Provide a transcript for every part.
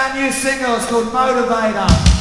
brand new single, it's called Motivator.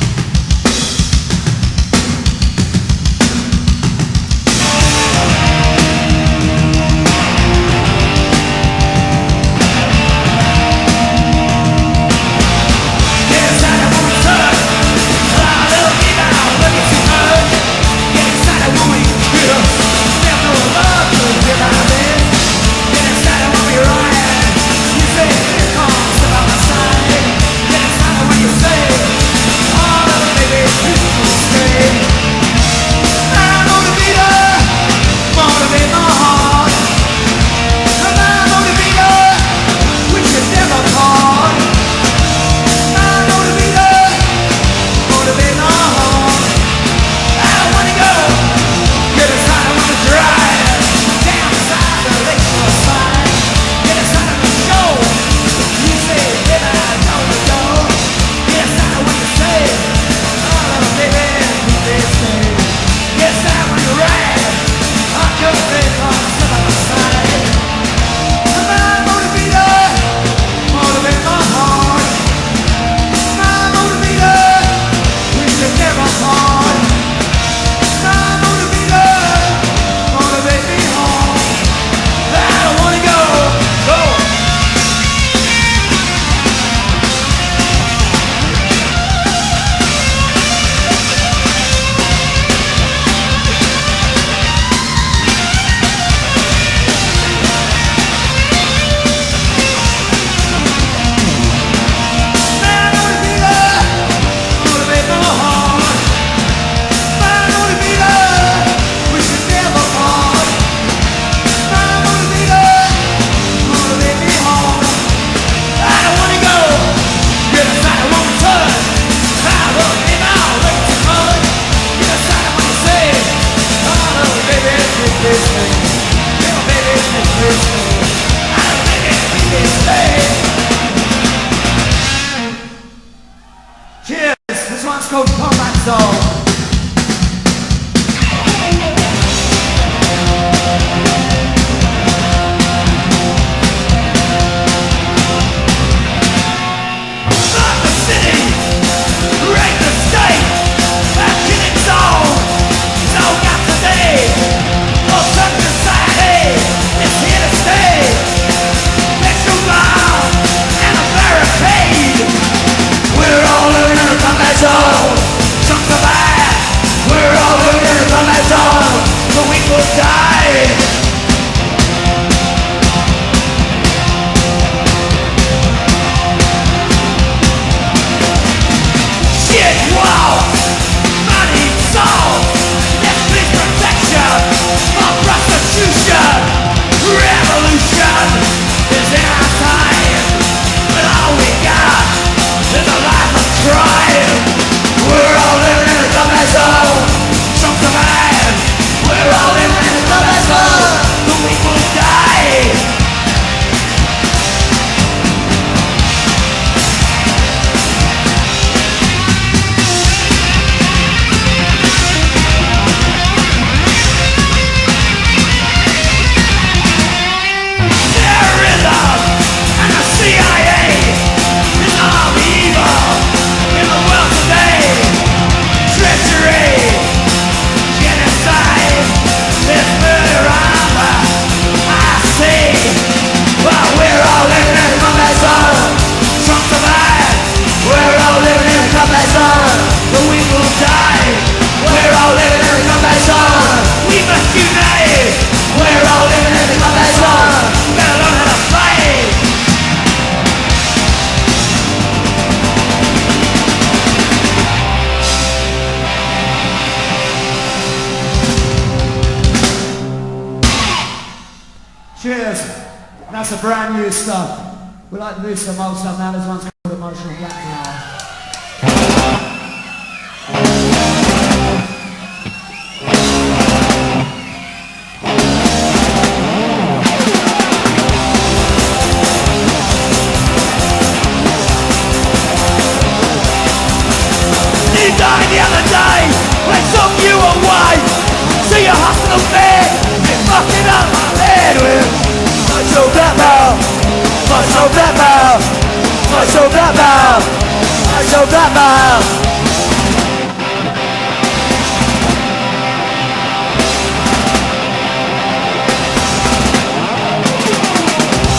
Cheers! This one's called Combat Soul. Cheers. That's the brand new stuff. We like to do some old stuff now. This one's called Emotional Blackmail. You died the other day when took you away. See your hospital bed, you're fucking up my head with emotional blackmail, emotional blackmail, I show blackmail. I show blackmail.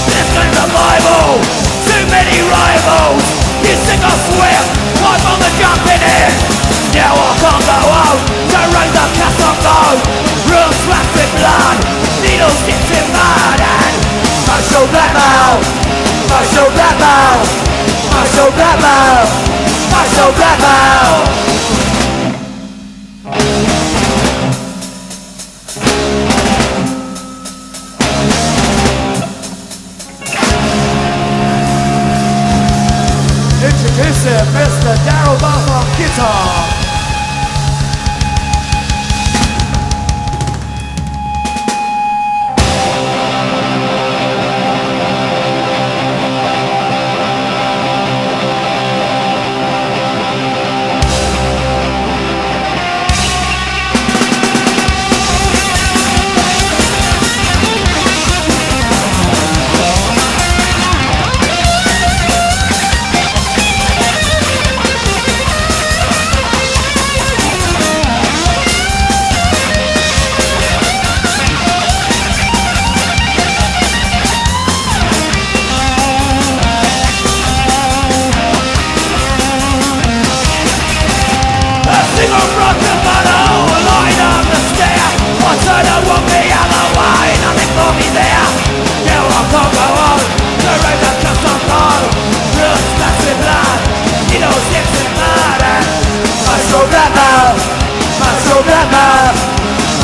This game's a Bible. Too many rivals. You think I swear, I'm on the jumping in. Now I can't go out, so raise the cast on go. Room swept with blood, needles dipped in mud. And I show blackmail, I show blackmail, I show blackmail, I show blackmail. Introducing Mr. Daryl Buff on guitar.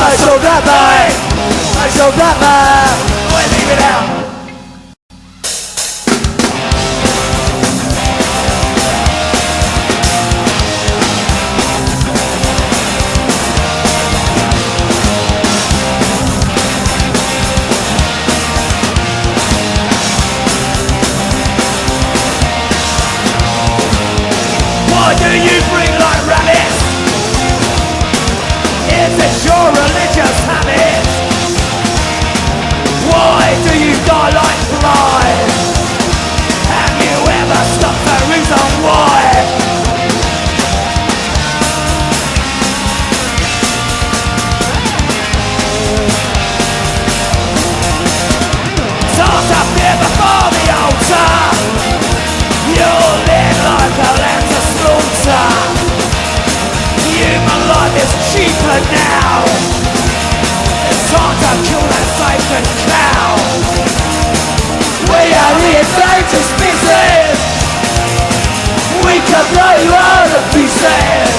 I show blackmail, I show blackmail. We'll leave it out. Why do you bring like rabbits? Is it your religious habit? Why do you die like flies? Have you ever stopped the reason why? Toss up here before the altar. You'll live like a lamb to slaughter. Human life is cheaper now. It's time to kill that sacred cow. We are the endangered species. We can blow you out of pieces.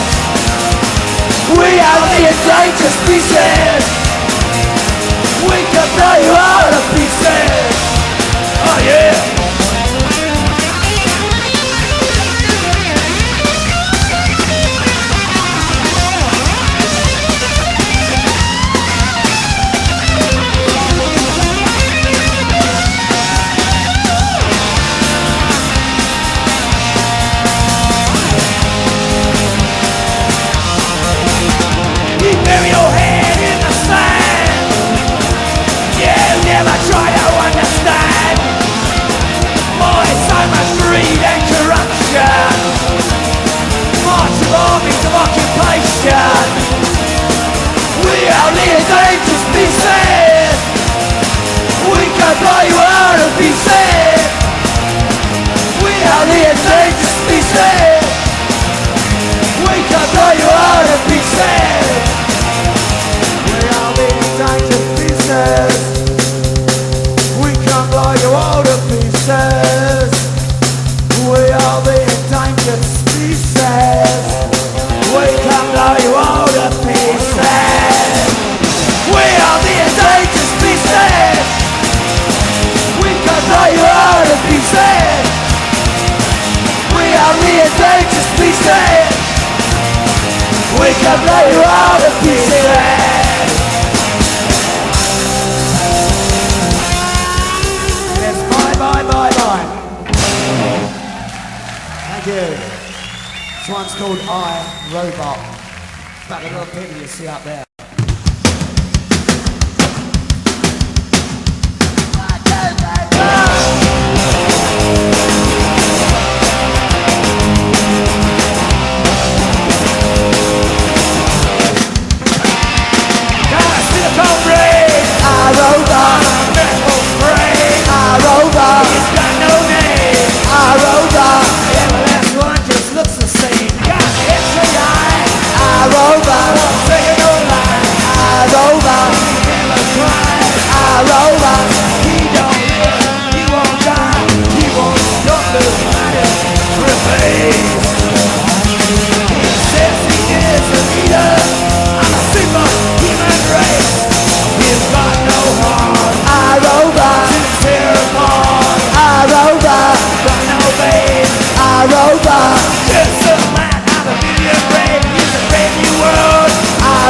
We are the endangered species. We can blow you out of pieces. Oh yeah. Bury your head in the sand. You never try to understand why so much greed and corruption. March of armies of occupation. We are the endangered species. We can blow you out of pieces. We are the endangered species. We can blow you out of pieces. Endangered pieces. We can blow you all to pieces. We are the endangered species. We can blow you all to pieces. We are the endangered species. We can blow you all to pieces. We are the endangered species. We can blow you all to pieces. Bye. Thank you. This one's called I, Robot. Back a little people you see up there.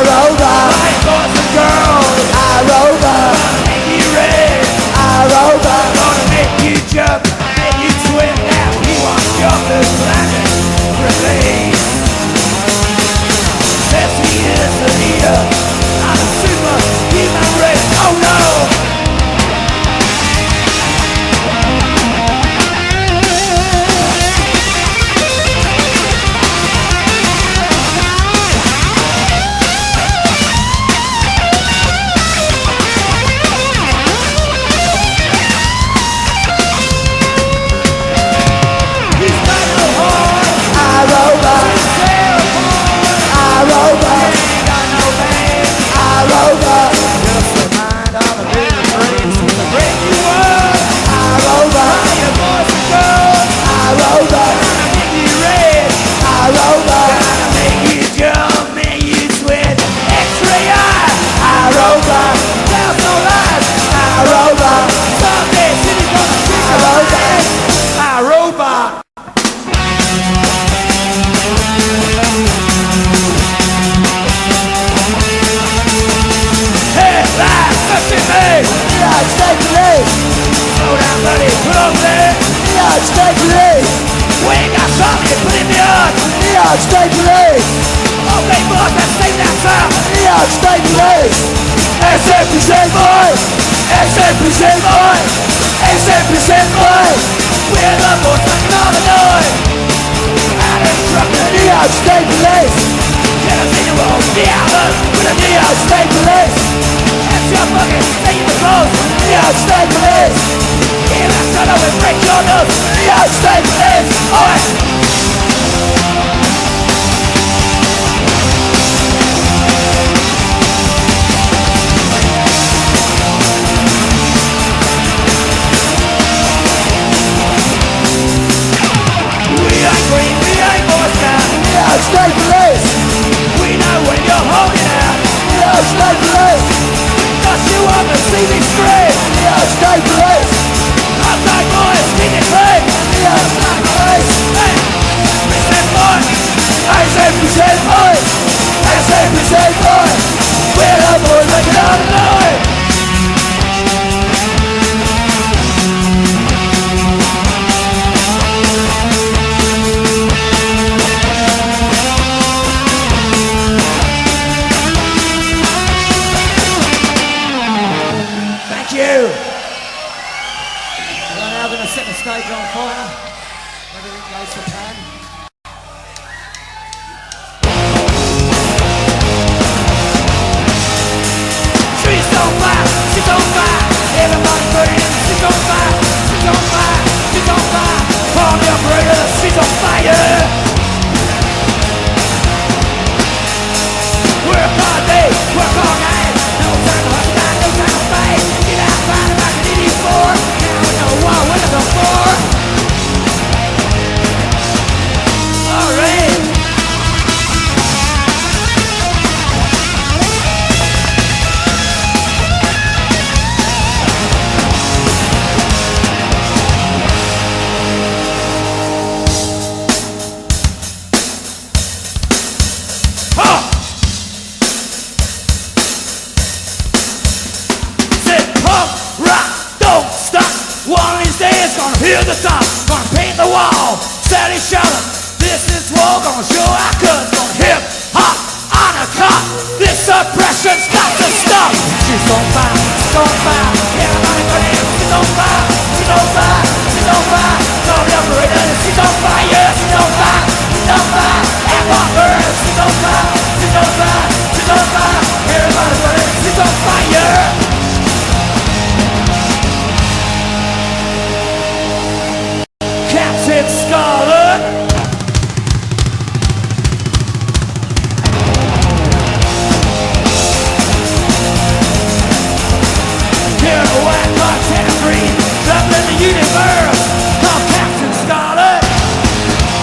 Rover. Right, boys and girls. Rover. Gonna make you red. Rover. Gonna make you jump, make you sweat. Now he wants your first planet. Release. Says he is the leader. I'm a superhuman race. Oh no.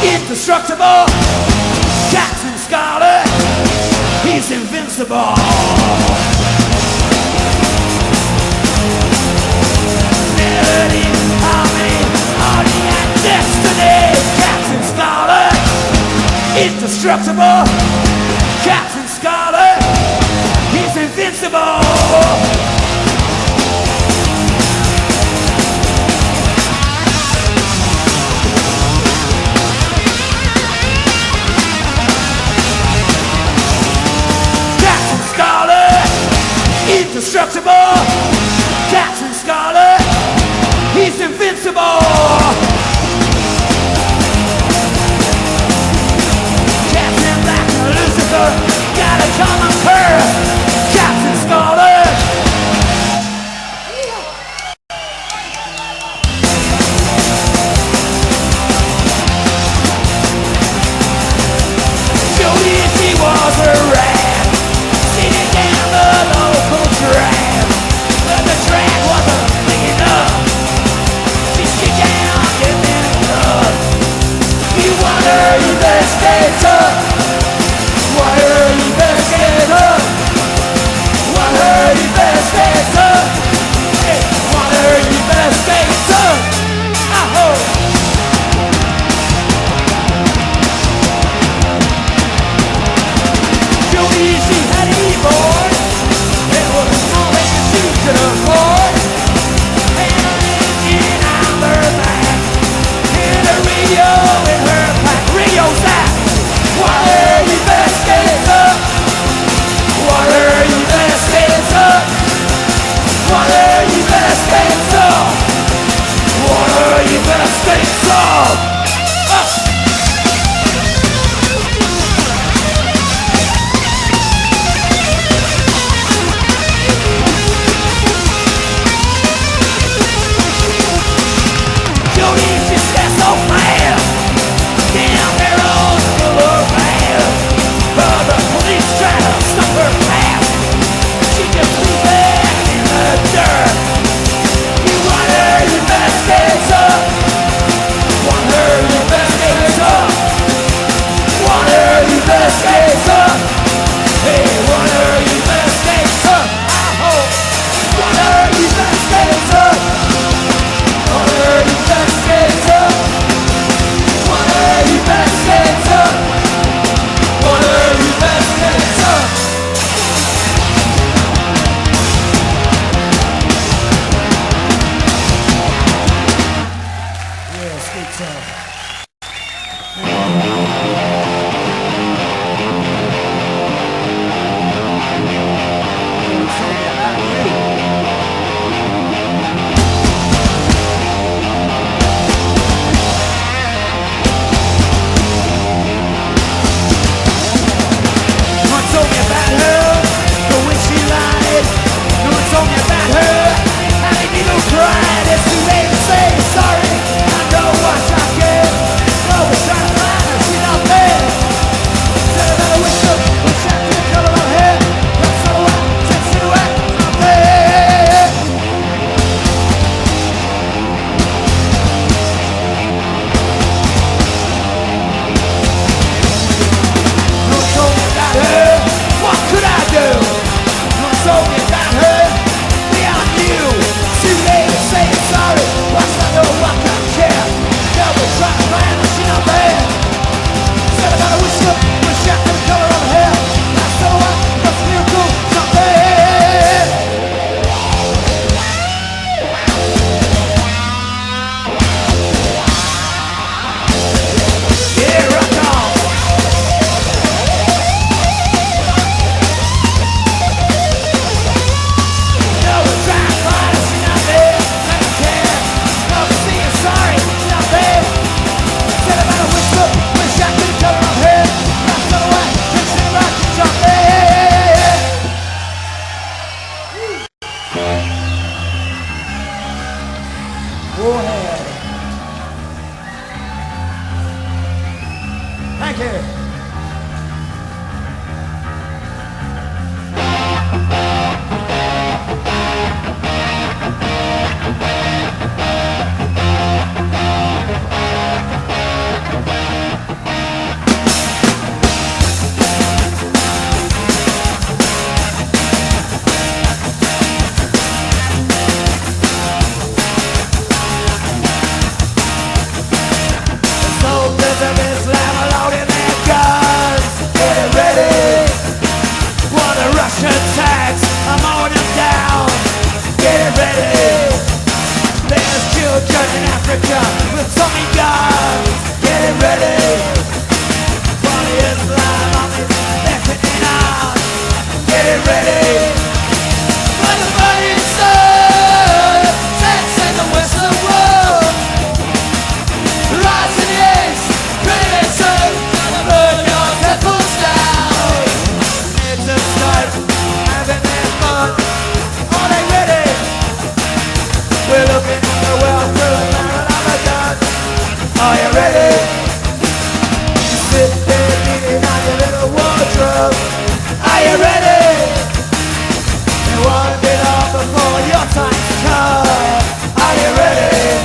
Indestructible, Captain Scarlet, he's invincible. Melody, harmony, harmony and destiny. Captain Scarlet, indestructible, Captain Scarlet. invincible. Captain Scarlet, indestructible. Captain Scarlet, he's invincible. Captain Black Lucifer, gotta come and curse Captain Scarlet. Jody, she was a rat, sitting down the local track. The you ready for the burning sun? Sets in the western world. Rise in the east, ready to burn your temples down. It's a start, having their fun. Are they ready? We're looking at the world through a barrel of a gun. Are you ready? Sit there leaning on your little wardrobe. Are you ready? You want to get off before your time's come. Are you ready?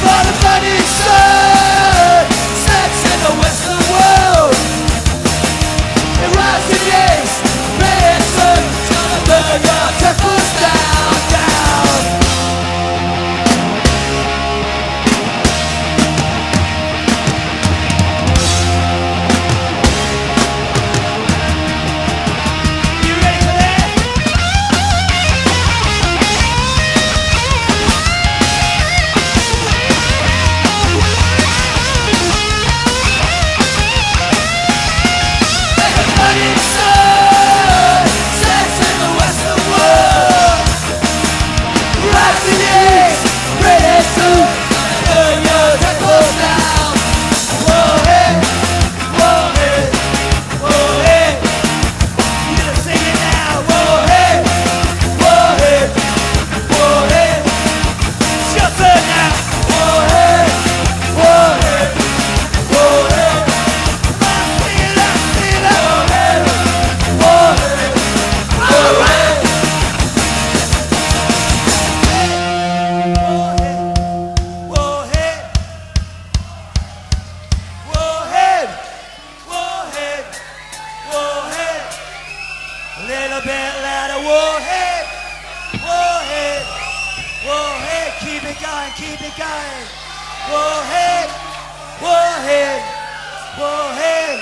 For the burning sun sets in the western world. It rises in the east, ready to burn your temples down, down. You ready for that? The burning sun sets in the western world. Rise in the east, ready to burn your temples down. Warhead, warhead, warhead. You gotta sing it now. Warhead, warhead, warhead. It's your turn now. Warhead, warhead, warhead. Come on, sing it out, sing it out. Warhead, warhead, warhead. Warhead, warhead, warhead, warhead. A little bit louder. Warhead, warhead, warhead. Keep it going, keep it going. Warhead, warhead, warhead.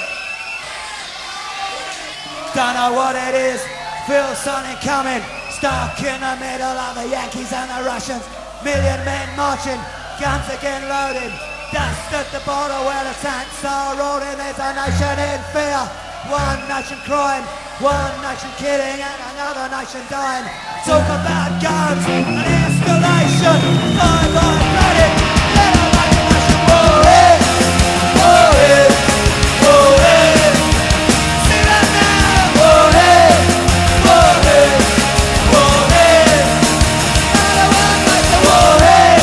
Don't know what it is, feel something coming. Stuck in the middle of the Yankees and the Russians. Million men marching, guns again loaded. Dust at the border where the tanks are rolling. There's a nation in fear, one nation crying, one nation killing and another nation dying. Talk about guns and escalation. Bye bye, ready, let our nation. Warhead, warhead, warhead. See that now. Warhead, warhead, warhead. Another one like the warhead,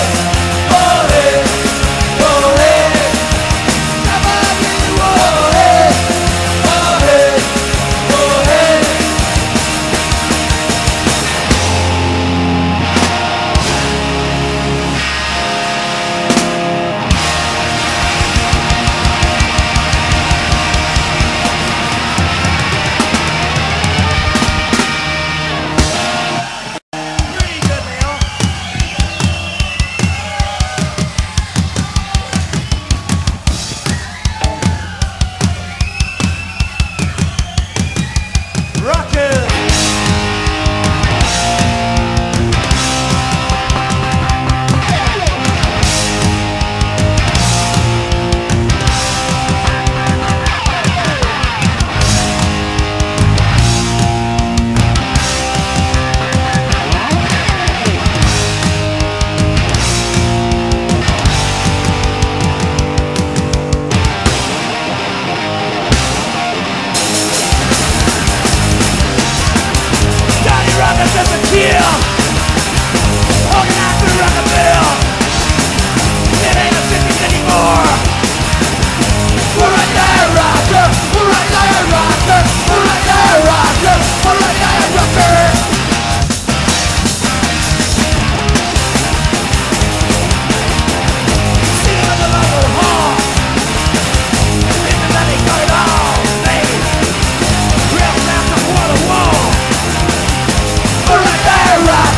warhead, warhead. Come on, you warhead, warhead, warhead. Pretty good, Leo. Rocket. Johnny Rockets is a kill. Organized the Rockabill. It ain't the 50s anymore. We're right there, rocker. We're right there, rocker. We're right there, rocker. We're right there, rocker. See them in the local hall. In the valley, got it all, baby. Real down to the wall. We're right there, rocker.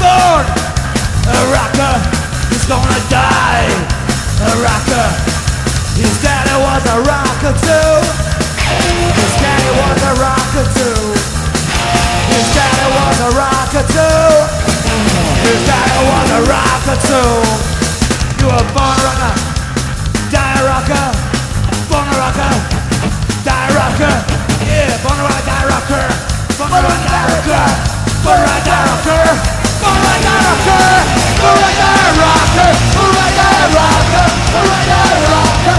born a rocker, he's gonna die a rocker. His daddy was a rocker too. His daddy was a rocker too. His daddy was a rocker too. His daddy was a rocker too. You were born a rocker, die a rocker. Born a rocker, die a rocker. Yeah, born a rocker, die a rocker. Born a rocker, die a rocker. Born a rocker, die a rocker. Born a rocker, die a rocker. Born a rocker, die a rocker. Born a rocker, die a rocker. Born a rocker, die a rocker. Born a rocker, die a rocker.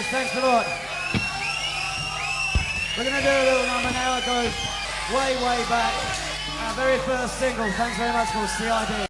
Thanks a lot. We're going to do a little number now that goes way, way back. Our very first single, thanks very much, called C.I.D.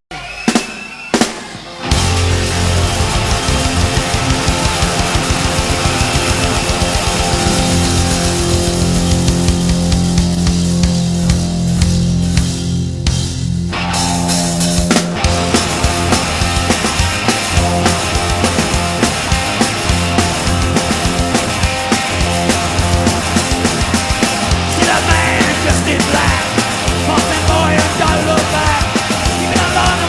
Dressed in black, pumping boy and don't look back. Keeping a long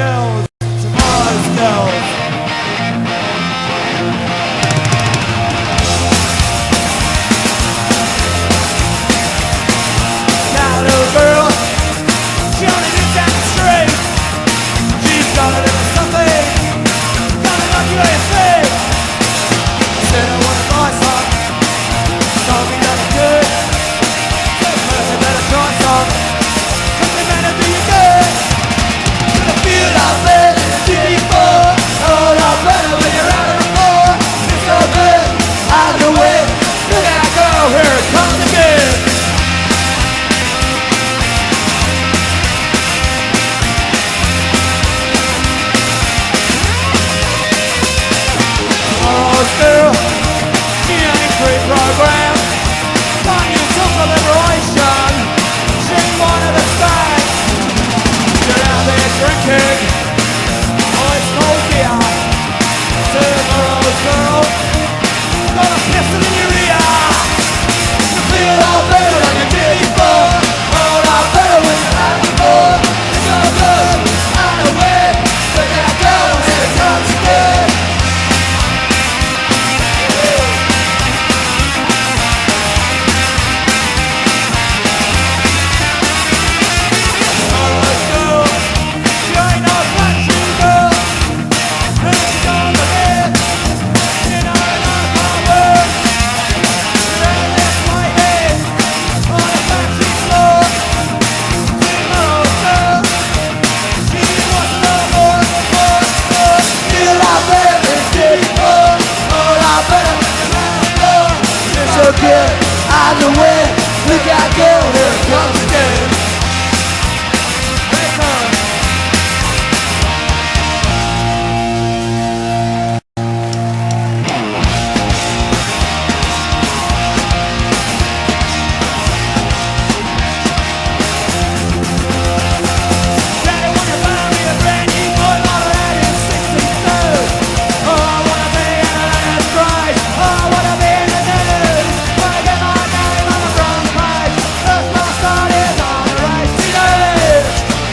girls, tomorrow's girls. Now little girl, she only lives down the street. She's got a little something, gonna knock you out your feet. Said I wanna buy some, told me that it's good. Said first I better try some, cause they better do you good. Gonna feel like better than before. Oh, lot better when you're out on the floor. It's so good, out of the way. Look at that girl, here it comes again. Tomorrow's girl, she ain't pre-programmed. Got you took the liberation. She wanted to stay. You're out there drinking. Oh, it's cold beer. Tomorrow's girl, got a pistol in your ear. You feel all better than you did before. Oh, lot better when you're out before. It's so good, out of the way. Look at that girl, here it comes again. Tomorrow's girl, she ain't no country girl. And she's on the bed, you know my word. Then left my head on the factory floor. Tomorrow's girl, she wants no more. Feel like better than she did before. Oh, lot better when you're out the floor. It's so good, out of the way. Look at that girl, here it comes again. Here it comes. Daddy, wanna buy me a brand new boy model out in 62? Oh, I wanna be in a land prize. Oh, I wanna be in the news. Wanna get my name on the front page. First my start is on the race. Teenage,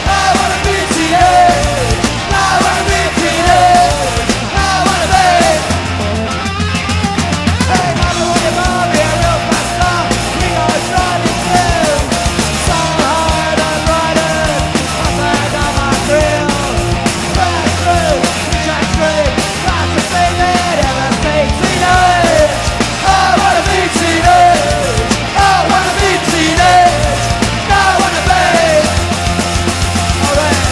I wanna be teenage. I wanna be teenage. I wanna be. Hey, mama, will you buy me a real fast car? We go driving through. So hard and riding. I find on my grill. Right through, Jack Street. That's the thing that ever see. Teenage, I wanna be teenage. I wanna be teenage. I wanna be. Alright.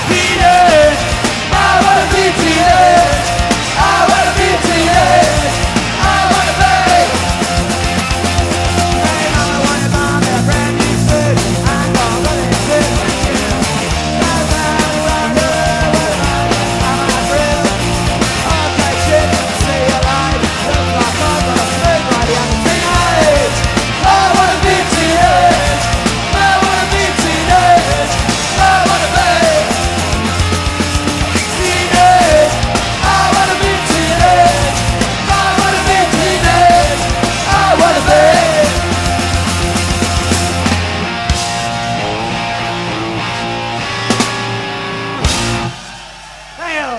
Teenage, I wanna be teenage. I wanna be teenage. I wanna be. Hey mama, wanna buy me a brand new suit? I'm gonna run into you. Drive round and round the world, I'm on a thrill. I'll take shit, see you live. Look like I've got a smooth body. I'm teenage. I wanna be teenage. I wanna be teenage. I wanna be. Teenage, I wanna be teenage. I wanna be teenage. I wanna be.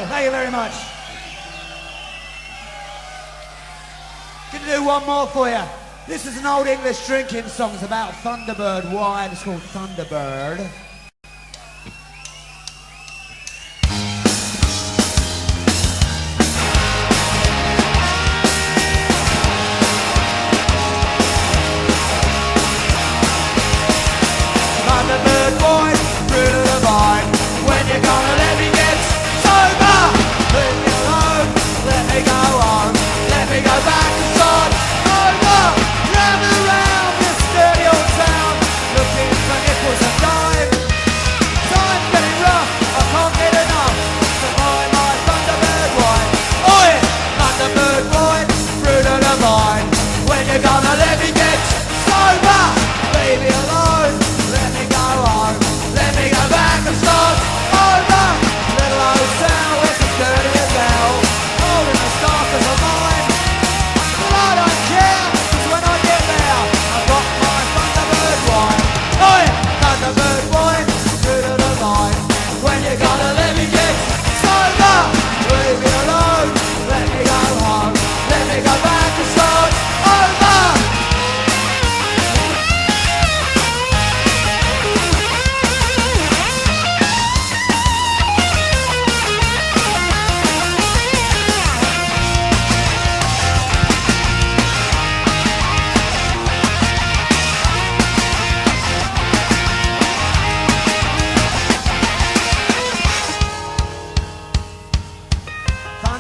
Thank you very much. Gonna do one more for you. This is an old English drinking song. It's about Thunderbird wine. It's called Thunderbird. Thunderbird boys, through to the vine. When you gonna let me get sober? Leave me alone, let me go on. Let me go back and start over. Round and round this dirty old town, looking for nickels and dimes.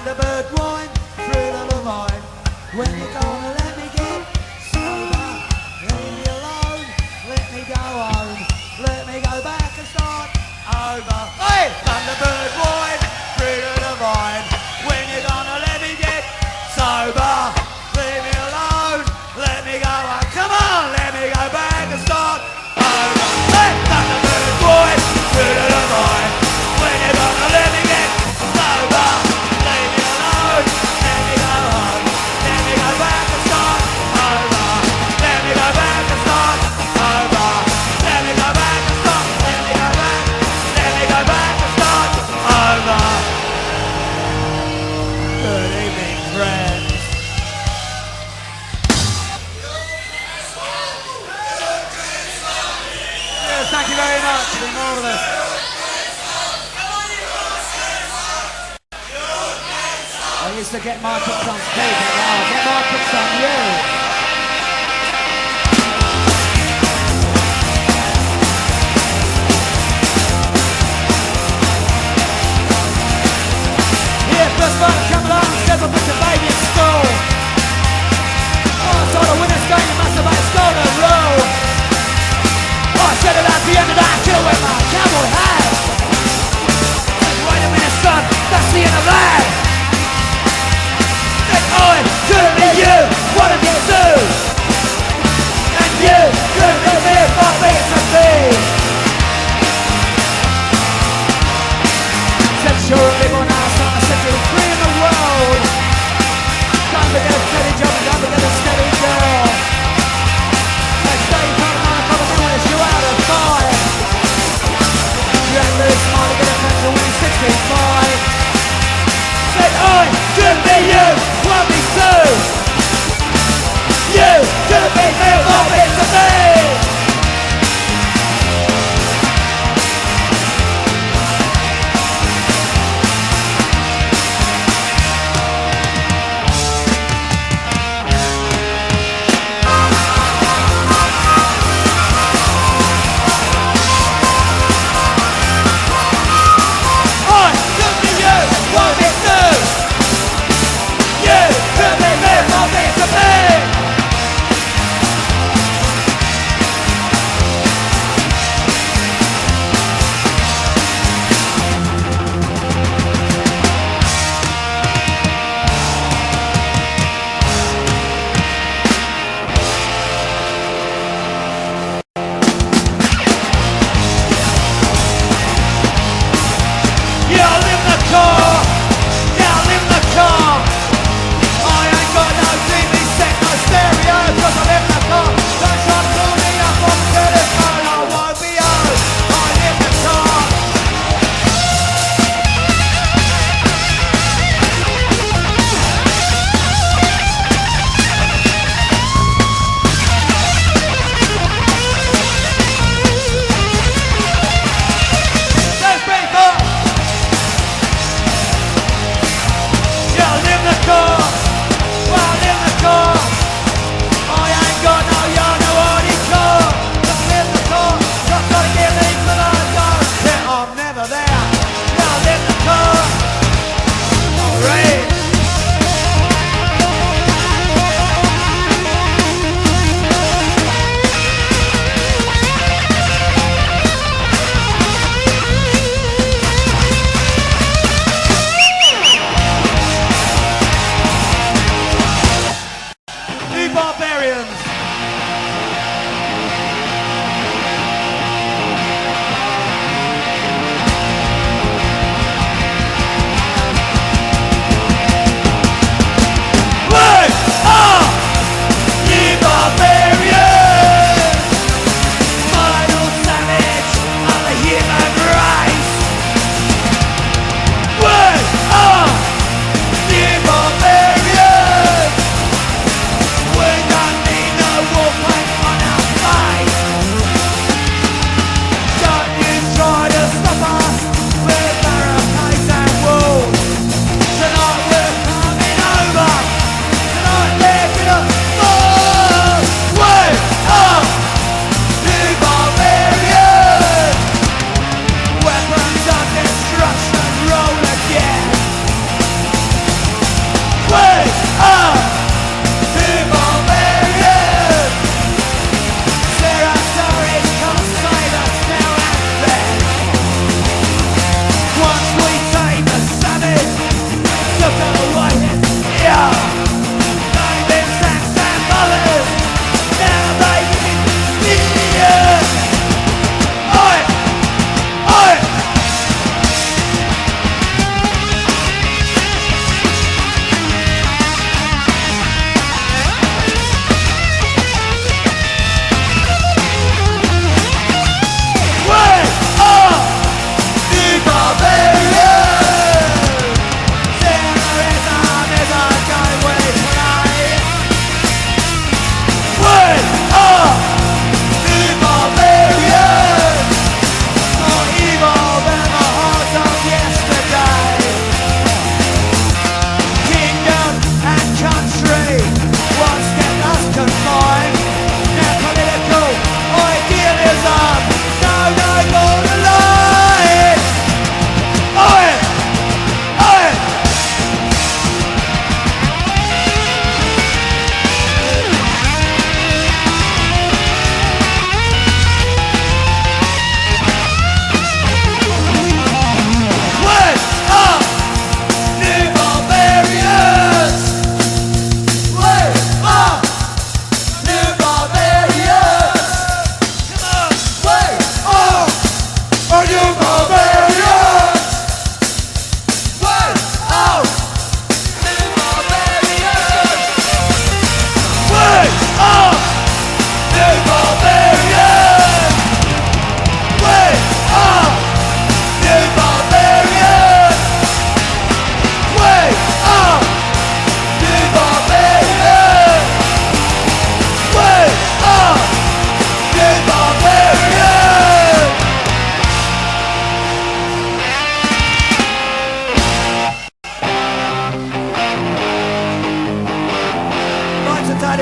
Thunderbird wine, through the vine. When you gonna let me get sober? Leave me alone, let me go home. Let me go back and start over. Hey! Thunderbird wine, through the vine. When you gonna let me get sober? Leave me alone, let me go home. Come on, let me go back and start over. Hey! Thunderbird wine, through the vine. When you gonna let me get sober? Leave me alone, let me go home. Let me go back and start over. Let me go back and start over. Let me go back and start. Let me go back. Let me go back and start over. Good evening, friends. Yes, thank you very much. It's been marvelous. I used to get my books on stage, and now I get my books on you. Yeah, first fighter come along and said, "We'll put your baby in school." Oh, I told her, when it's going, you must have a school to rule. Oh, I said it at the end of that, kill with my cowboy hat. Wait a minute, son, that's the end of that. I, certainly you, what have you done?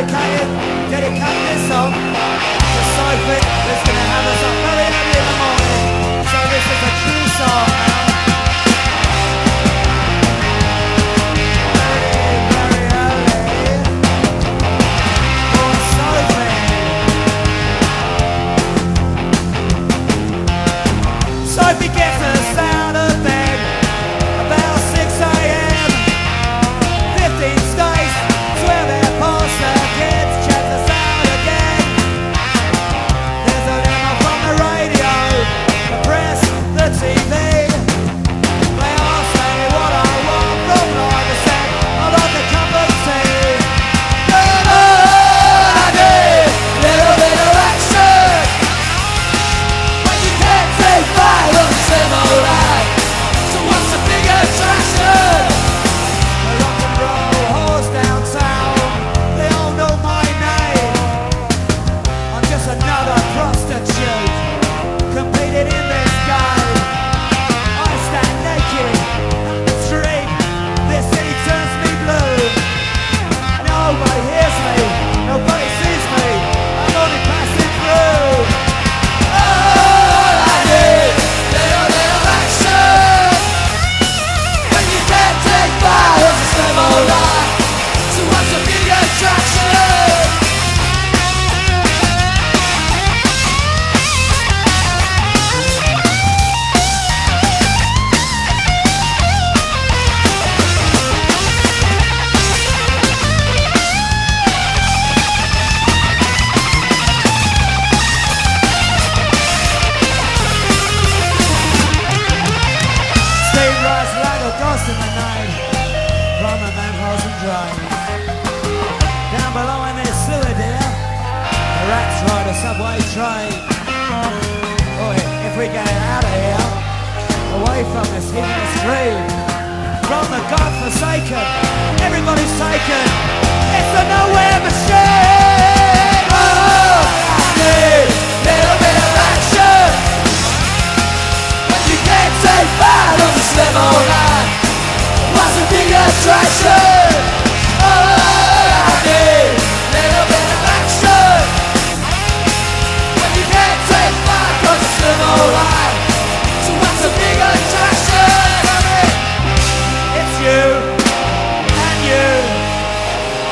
Dedicate this song to Sophie, who's going to have us up very early in the morning. So this is a true song now. Very early for Sophie. Sophie gets us out of bed about 6 a.m. 15 stays, swear their pastor kids check us out again. There's a limo from the radio, the press, the TV. They all say what I want from life. I said I like a cup of tea. And all I need, little bit of action. When you can't take five on the same old life, so what's the big attraction? The rock and roll whores downtown, they all know my name. I'm just another prostitute, competing in this game. I stand naked, street, this city turns me blue. Nobody hears me, nobody sees me, I'm only passing through. All I need, little bit of action. When you can't take five of the same old life, so what's the big attraction? Steve Rice, Lago, Ghost in the night, from the manholes and drains. Down below in this sewer, dear, the rats ride a subway train. Boy, if we get out of here, away from this hideous dream, from the godforsaken, everybody's taken, it's the nowhere machine. Oh, I need a little bit of action. When you can't take five on the slim old line, what's the big attraction? Oh, I need a little bit of action. When you can't take five on the slim old line, so what's the big attraction? It's you, and you,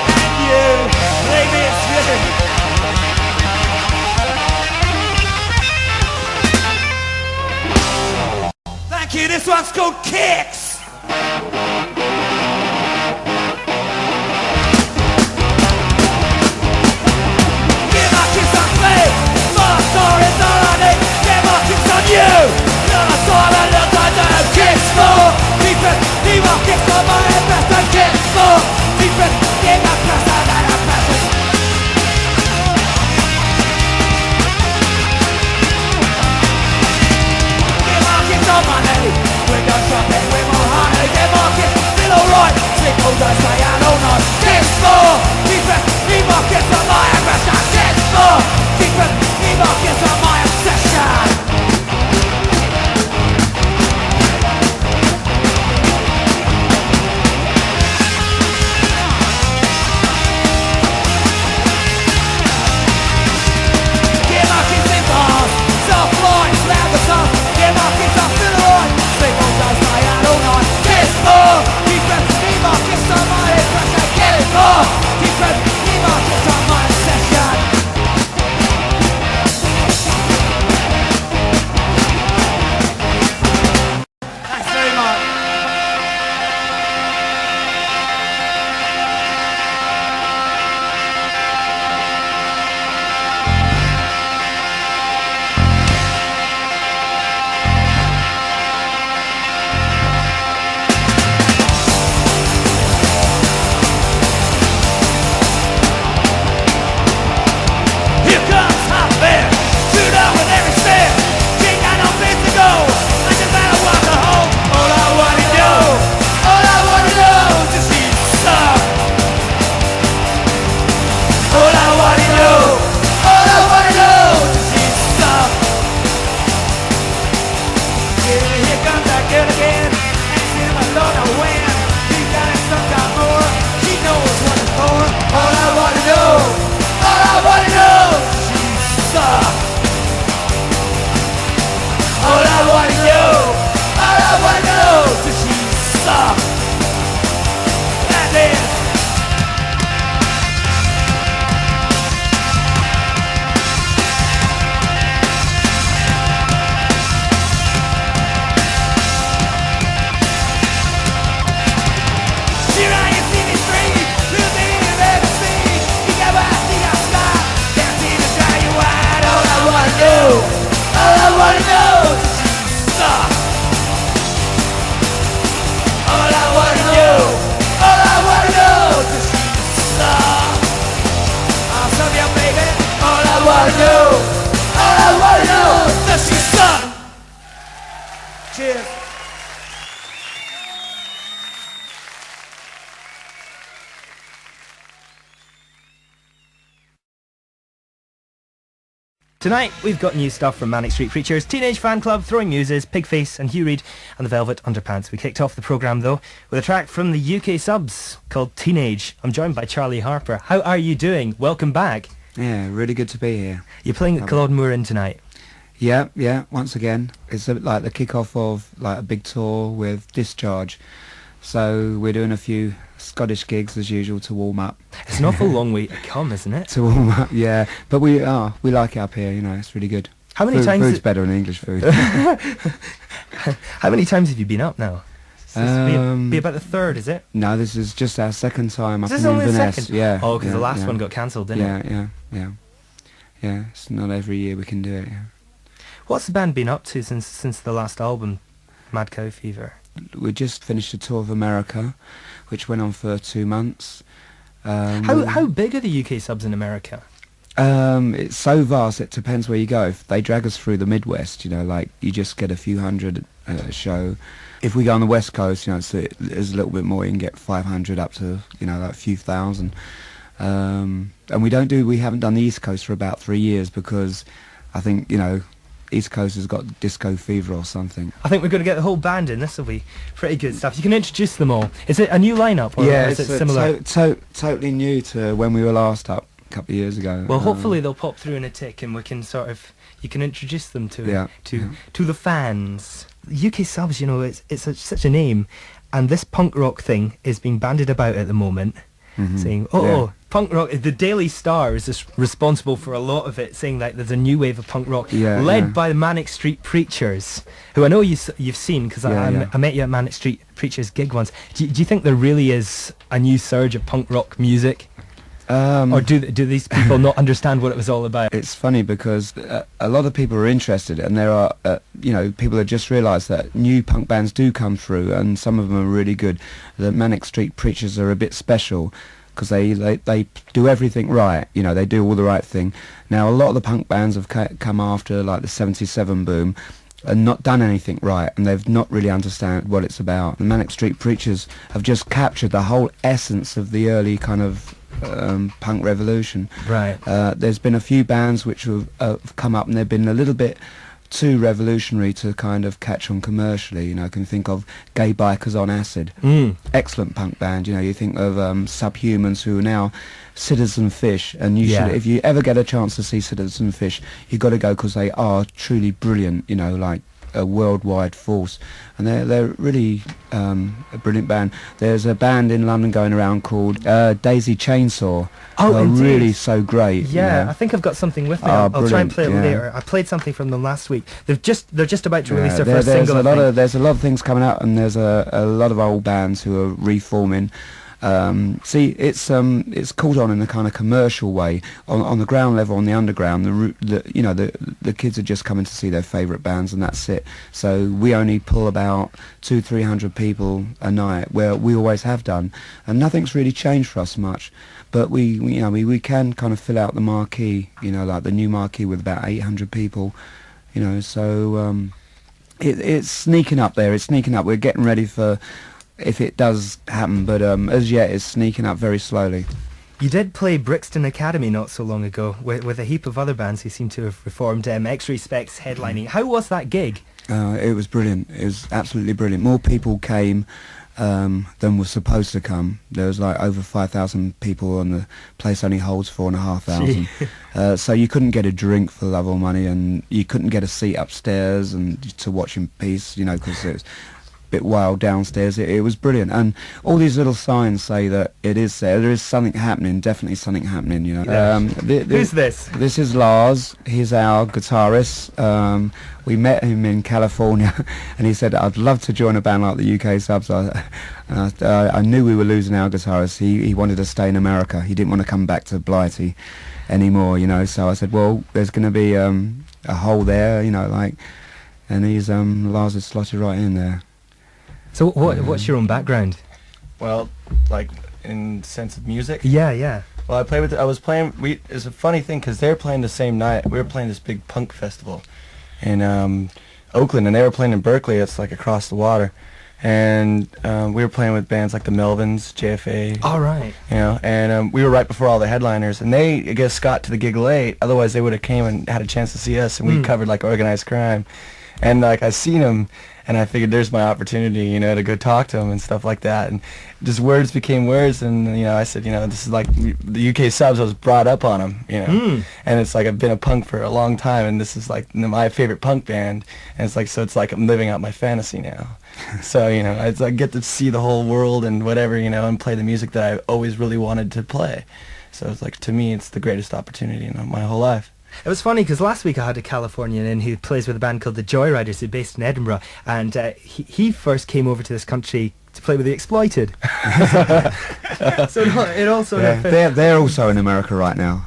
and you. Believe me, it's you. Thank you, this one's called Kicks. Tonight, we've got new stuff from Manic Street Preachers, Teenage Fan Club, Throwing Muses, Pigface and Hugh Reid and the Velvet Underpants. We kicked off the programme, though, with a track from the UK subs called Teenage. I'm joined by Charlie Harper. How are you doing? Welcome back. Yeah, really good to be here. You're playing at Claude Moore Inn tonight. Yeah, once again. It's like the kick-off of like a big tour with Discharge. So we're doing a few Scottish gigs as usual to warm up. It's an awful long way to come, isn't it? To warm up, yeah. But we like it up here, you know, it's really good. How many times... Food's better than English food. How many times have you been up now? Be about the third, is it? No, this is just our second time up in Is this only the Inverness. second? Yeah. Oh, because yeah, the last yeah. one got cancelled, didn't it? Yeah, it's not every year we can do it, yeah. What's the band been up to since the last album, Mad Cow Fever? We just finished a tour of America, which went on for 2 months. How big are the UK subs in America? It's so vast, it depends where you go. If they drag us through the Midwest, you know, like you just get a few hundred a show. If we go on the West Coast, you know, it's a little bit more. You can get 500 up to, you know, like a few thousand. And we haven't done the East Coast for about 3 years because I think, you know, East Coast has got disco fever or something. I think we're going to get the whole band in. This will be pretty good stuff. You can introduce them all. Is it a new lineup or is it similar? Totally new to when we were last up a couple of years ago. Well, hopefully they'll pop through in a tick and we can you can introduce them to the fans. UK subs, you know, it's such a name, and this punk rock thing is being bandied about at the moment. Saying, punk rock, the Daily Star is just responsible for a lot of it, saying that there's a new wave of punk rock led by the Manic Street Preachers, who I know you've seen because I met you at Manic Street Preachers gig once. Do you think there really is a new surge of punk rock music? Or do these people not understand what it was all about? It's funny because a lot of people are interested, and there are, people have just realised that new punk bands do come through, and some of them are really good. The Manic Street Preachers are a bit special because they do everything right. You know, they do all the right thing. Now, a lot of the punk bands have come after like the '77 boom and not done anything right, and they've not really understand what it's about. The Manic Street Preachers have just captured the whole essence of the early kind of punk revolution. Right. There's been a few bands which have come up and they've been a little bit too revolutionary to kind of catch on commercially. You know, I can think of Gay Bikers on Acid. Excellent punk band. You know, you think of Subhumans, who are now Citizen Fish, and you should, if you ever get a chance to see Citizen Fish, you've got to go because they are truly brilliant. You know, like a worldwide force, and they're really a brilliant band. There's a band in London going around called Daisy Chainsaw. Oh, are indeed. really so great. Yeah, you know? I think I've got something with me. Oh, I'll try and play it brilliant, later. I played something from them last week. They're just about to release their first there's single. There's a lot of things coming out, and there's a lot of old bands who are reforming. It's called on in a kind of commercial way. On the ground level, on the underground, the kids are just coming to see their favourite bands, and that's it. So we only pull about 200-300 people a night, where we always have done, and nothing's really changed for us much. But we can kind of fill out the marquee, you know, like the new marquee with about 800 people, you know. So it's sneaking up there. It's sneaking up. We're getting ready for if it does happen, but as yet it's sneaking up very slowly. You did play Brixton Academy not so long ago with a heap of other bands who seem to have reformed. X-Ray Specs headlining. How was that gig? It was brilliant. It was absolutely brilliant. More people came than were supposed to come. There was like over 5,000 people, and the place only holds 4,500. So you couldn't get a drink for love or money, and you couldn't get a seat upstairs and to watch in peace, you know, because it was bit wild downstairs. It was brilliant, and all these little signs say that it is there is something happening, definitely something happening, you know. Who's this? This is Lars. He's our guitarist. We met him in California and he said, I'd love to join a band like the UK subs. I knew we were losing our guitarist. He wanted to stay in America. He didn't want to come back to Blighty anymore, you know. So I said, well, there's going to be a hole there, you know, like, and Lars is slotted right in there. So what's your own background? Well, like in the sense of music. Yeah. Well, it's a funny thing because they're playing the same night. We were playing this big punk festival in Oakland, and they were playing in Berkeley. It's like across the water, and we were playing with bands like the Melvins, JFA. All right. You know, and we were right before all the headliners, and they, I guess, got to the gig late. Otherwise, they would have came and had a chance to see us, and we covered like organized crime. And like I seen them, and I figured there's my opportunity, you know, to go talk to them and stuff like that. And just words became words, and you know, I said, you know, this is like the UK subs. I was brought up on them, you know, and it's like I've been a punk for a long time, and this is like my favorite punk band, and it's like, so it's like I'm living out my fantasy now. So you know, I get to see the whole world and whatever, you know, and play the music that I always really wanted to play. So it's like, to me, it's the greatest opportunity in my whole life. It was funny because last week I had a Californian in who plays with a band called the Joyriders, who's based in Edinburgh, and he first came over to this country to play with the Exploited. So no, it also they're also in America right now.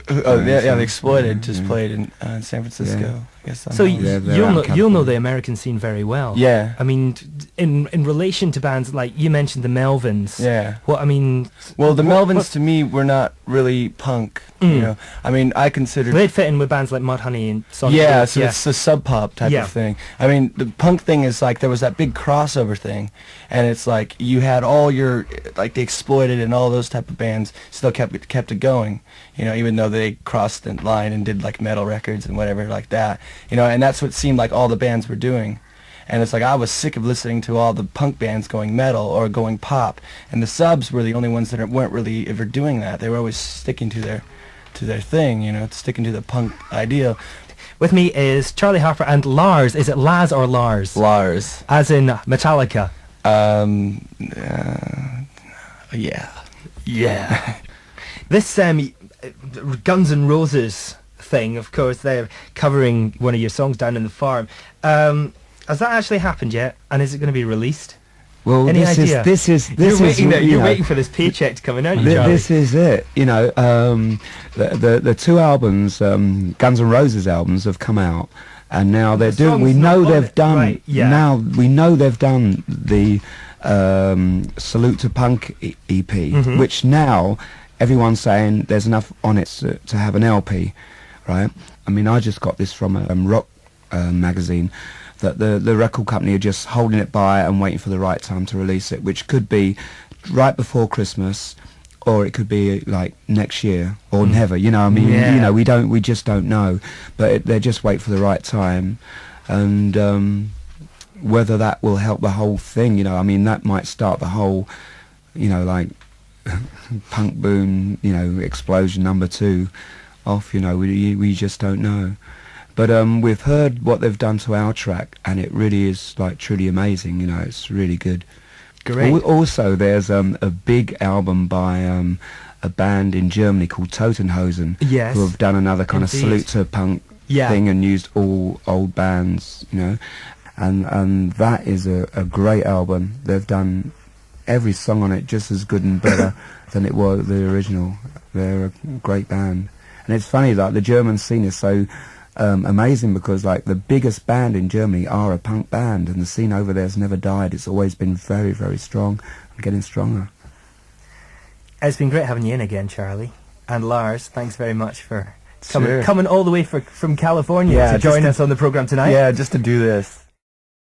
Oh yeah, the Exploited just played in San Francisco. Yeah. I guess so you'll know the American scene very well. Yeah. I mean, in relation to bands like you mentioned the Melvins. Yeah. Well, I mean. Well, the Melvins to me were not really punk. You know, I mean, I considered they'd fit in with bands like Mudhoney and Sonic. Yeah, so it's a sub pop type of thing. I mean, the punk thing is like there was that big crossover thing, and it's like you had all your like the Exploited and all those type of bands still kept it going. You know, even though they crossed the line and did like metal records and whatever like that. You know, and that's what seemed like all the bands were doing. And it's like I was sick of listening to all the punk bands going metal or going pop, and the subs were the only ones that weren't really ever doing that. They were always sticking to their thing, you know, sticking to the punk ideal. With me is Charlie Harper and Lars. Is it Laz or Lars? Lars. As in Metallica. Yeah. Yeah. This Guns N' Roses thing, of course, they're covering one of your songs Down in the Farm. Has that actually happened yet? And is it going to be released? Well, Any idea? You're waiting for this paycheck to come in, aren't you, Charlie? This is it. You know, the two albums, Guns N' Roses albums, have come out, and now they're doing. We know they've done. Right, yeah. Now we know they've done the Salute to Punk EP, which now everyone's saying there's enough on it to have an LP, right? I mean, I just got this from a rock magazine, that the record company are just holding it by and waiting for the right time to release it, which could be right before Christmas, or it could be like next year or never. You know, I mean, you know, we just don't know, but they just wait for the right time, and whether that will help the whole thing, you know, I mean, that might start the whole, you know, like punk boom, you know, explosion #2 off. You know, we just don't know. But we've heard what they've done to our track, and it really is like truly amazing. You know, it's really good. Great. Also, there's a big album by a band in Germany called Totenhosen, yes, who have done another kind of salute to punk thing and used all old bands. You know, and that is a great album. They've done every song on it just as good and better than it was the original. They're a great band, and it's funny that the German scene is so amazing, because like the biggest band in Germany are a punk band, and the scene over there has never died. It's always been very, very strong and getting stronger. It's been great having you in again, Charlie. And Lars, thanks very much for coming all the way from California to join us on the programme tonight. Yeah, just to do this.